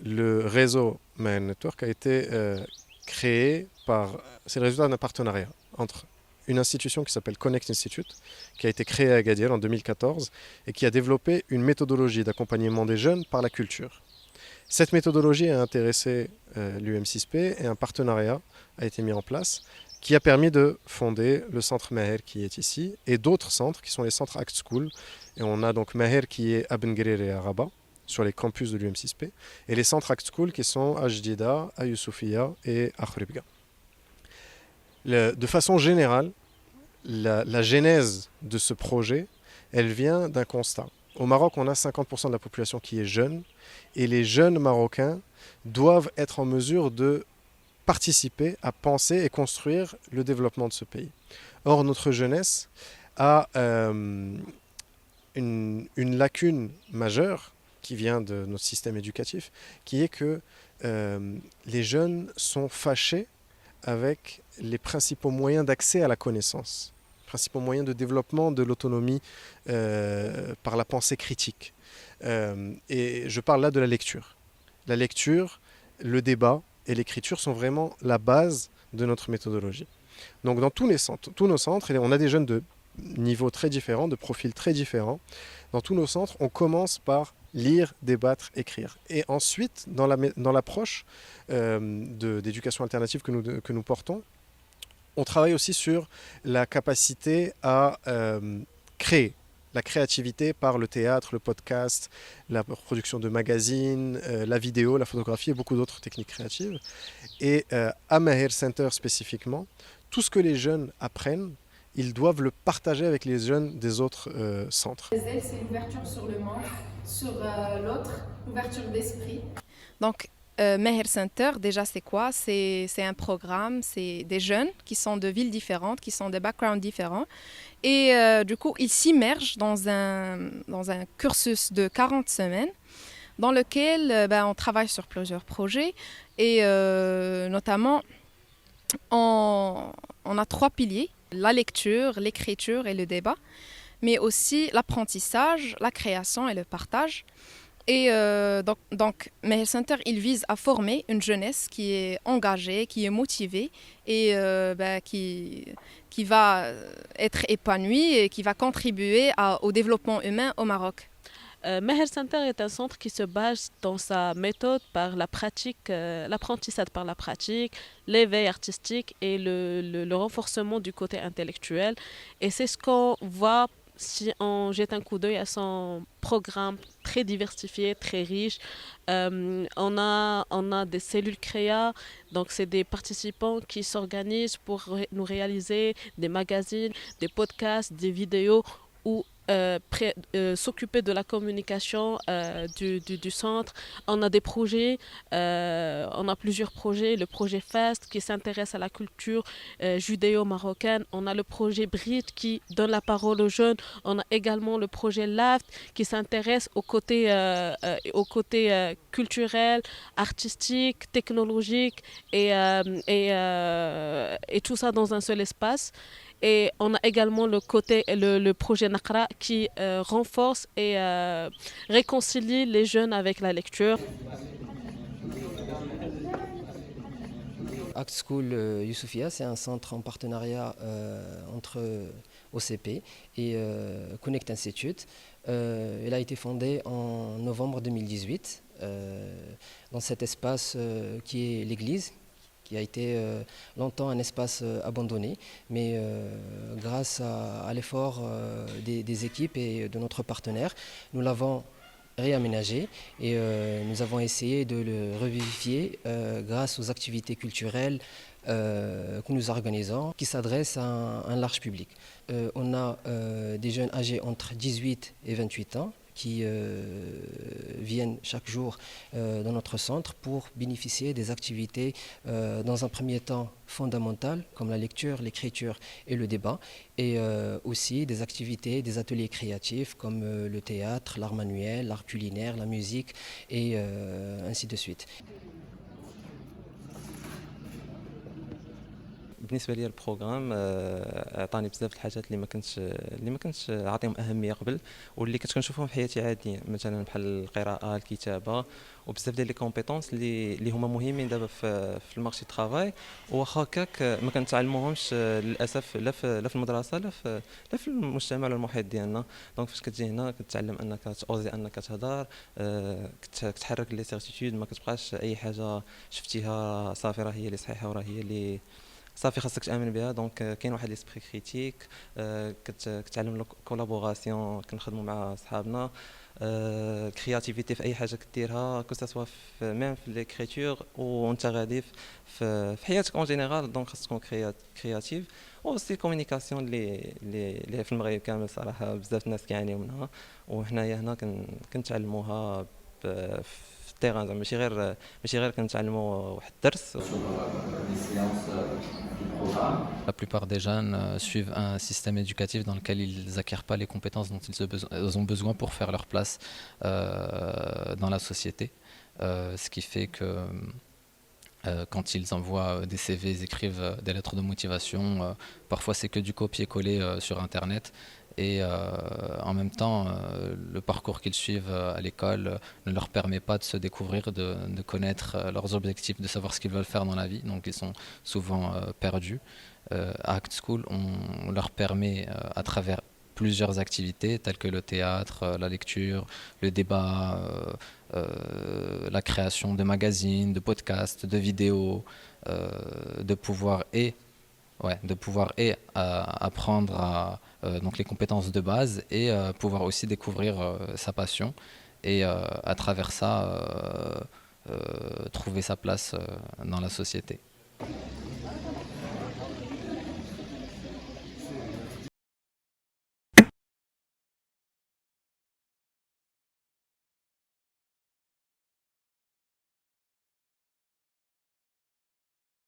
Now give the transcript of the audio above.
le réseau Maher Network a été créé c'est le résultat d'un partenariat entre une institution qui s'appelle Connect Institute, qui a été créée à Agadir en 2014 et qui a développé une méthodologie d'accompagnement des jeunes par la culture. Cette méthodologie a intéressé l'UM6P et un partenariat a été mis en place qui a permis de fonder le centre Maher qui est ici et d'autres centres qui sont les centres Act School. Et on a donc Maher qui est à Ben Guerir et à Rabat sur les campus de l'UM6P et les centres Act School qui sont à Jdida, à Youssoufia et à Khouribga. De façon générale, la genèse de ce projet, elle vient d'un constat. Au Maroc, on a 50% de la population qui est jeune et les jeunes Marocains doivent être en mesure de participer à penser et construire le développement de ce pays. Or, notre jeunesse a une lacune majeure qui vient de notre système éducatif, qui est que les jeunes sont fâchés avec les principaux moyens d'accès à la connaissance, principaux moyens de développement de l'autonomie par la pensée critique. Et je parle là de la lecture. La lecture, le débat et l'écriture sont vraiment la base de notre méthodologie. Donc dans tous nos centres, on a des jeunes de niveaux très différents, de profils très différents. Dans tous nos centres, on commence par lire, débattre, écrire. Et ensuite, dans l'approche d'éducation alternative que nous portons, on travaille aussi sur la capacité à créer, la créativité par le théâtre, le podcast, la production de magazines, la vidéo, la photographie et beaucoup d'autres techniques créatives. Et à Maher Center spécifiquement, tout ce que les jeunes apprennent, ils doivent le partager avec les jeunes des autres centres. C'est l'ouverture sur le monde, sur l'autre, l'ouverture d'esprit. Donc, Meher Center, déjà, c'est quoi? C'est un programme, c'est des jeunes qui sont de villes différentes, qui sont de backgrounds différents. Et du coup, ils s'immergent dans un cursus de 40 semaines dans lequel on travaille sur plusieurs projets. Et notamment, on a trois piliers, la lecture, l'écriture et le débat, mais aussi l'apprentissage, la création et le partage. Et Meher Center, il vise à former une jeunesse qui est engagée, qui est motivée et qui va être épanouie et qui va contribuer au développement humain au Maroc. Meher Center est un centre qui se base dans sa méthode par la pratique, l'apprentissage par la pratique, l'éveil artistique et le renforcement du côté intellectuel. Et c'est ce qu'on voit si on jette un coup d'œil à son programme très diversifié, très riche. On a des cellules créa, donc c'est des participants qui s'organisent pour nous réaliser des magazines, des podcasts, des vidéos ou s'occuper de la communication du centre. On a des projets, on a plusieurs projets. Le projet FAST qui s'intéresse à la culture judéo-marocaine. On a le projet BRID qui donne la parole aux jeunes. On a également le projet LAFT qui s'intéresse au côté culturel, artistique, technologique et tout ça dans un seul espace. Et on a également le projet Nakra qui renforce et réconcilie les jeunes avec la lecture. Act School Youssoufia, c'est un centre en partenariat entre OCP et Connect Institute. Il a été fondé en novembre 2018 dans cet espace qui est l'église, qui a été longtemps un espace abandonné, mais grâce à l'effort des équipes et de notre partenaire, nous l'avons réaménagé et nous avons essayé de le revivifier grâce aux activités culturelles que nous organisons, qui s'adressent à un large public. On a des jeunes âgés entre 18 et 28 ans qui viennent chaque jour dans notre centre pour bénéficier des activités dans un premier temps fondamentales comme la lecture, l'écriture et le débat, et aussi des activités, des ateliers créatifs comme le théâtre, l'art manuel, l'art culinaire, la musique et ainsi de suite. بالنسبه لي البروغرام عطاني بزاف د الحاجات اللي ما كنتش عاطيهم اهميه قبل، واللي كنت كنشوفهم في حياتي عادي، مثلا بحال القراءه، الكتابه، وبزاف ديال لي كومبيتونس اللي هما مهمين دابا في المارشي ترافاي، واخا هكاك ما كنتعلموهمش للاسف لا في المدرسه لا في المجتمع ولا المحيط ديالنا. دونك فاش كتجي هنا كتعلم انك تاوزي انك تهضر، كتحرك لي سيرتيتود، ما كتبقاش اي حاجه شفتيها صافي راه هي اللي صحيحه وراه هي اللي صافي خاصك تامن بها. دونك كاين واحد ليسبري كريتيك، كتعلم كولابوراسيون، كنخدموا مع صحابنا، كرياتيفيتي في اي حاجه كديرها، كو سوا ميم في ليكريتور وانت غادي في حياتك اون جينيرال. دونك خاصك تكون كرياتيف، وسي كومونيكاسيون اللي في المغرب كامل صراحه بزاف الناس كيعانيو منها، وحنايا هنا كنتعلموها في التيران، زعما ماشي غير كنتعلموا واحد الدرس. La plupart des jeunes suivent un système éducatif dans lequel ils n'acquièrent pas les compétences dont ils ont besoin pour faire leur place dans la société. Ce qui fait que quand ils envoient des CV, ils écrivent des lettres de motivation. Parfois, c'est que du copier-coller sur Internet. Et en même temps, le parcours qu'ils suivent à l'école ne leur permet pas de se découvrir, de connaître leurs objectifs, de savoir ce qu'ils veulent faire dans la vie. Donc, ils sont souvent perdus. À Act School, on leur permet, à travers plusieurs activités telles que le théâtre, la lecture, le débat, la création de magazines, de podcasts, de vidéos, de pouvoir apprendre donc les compétences de base et pouvoir aussi découvrir sa passion et à travers ça trouver sa place dans la société.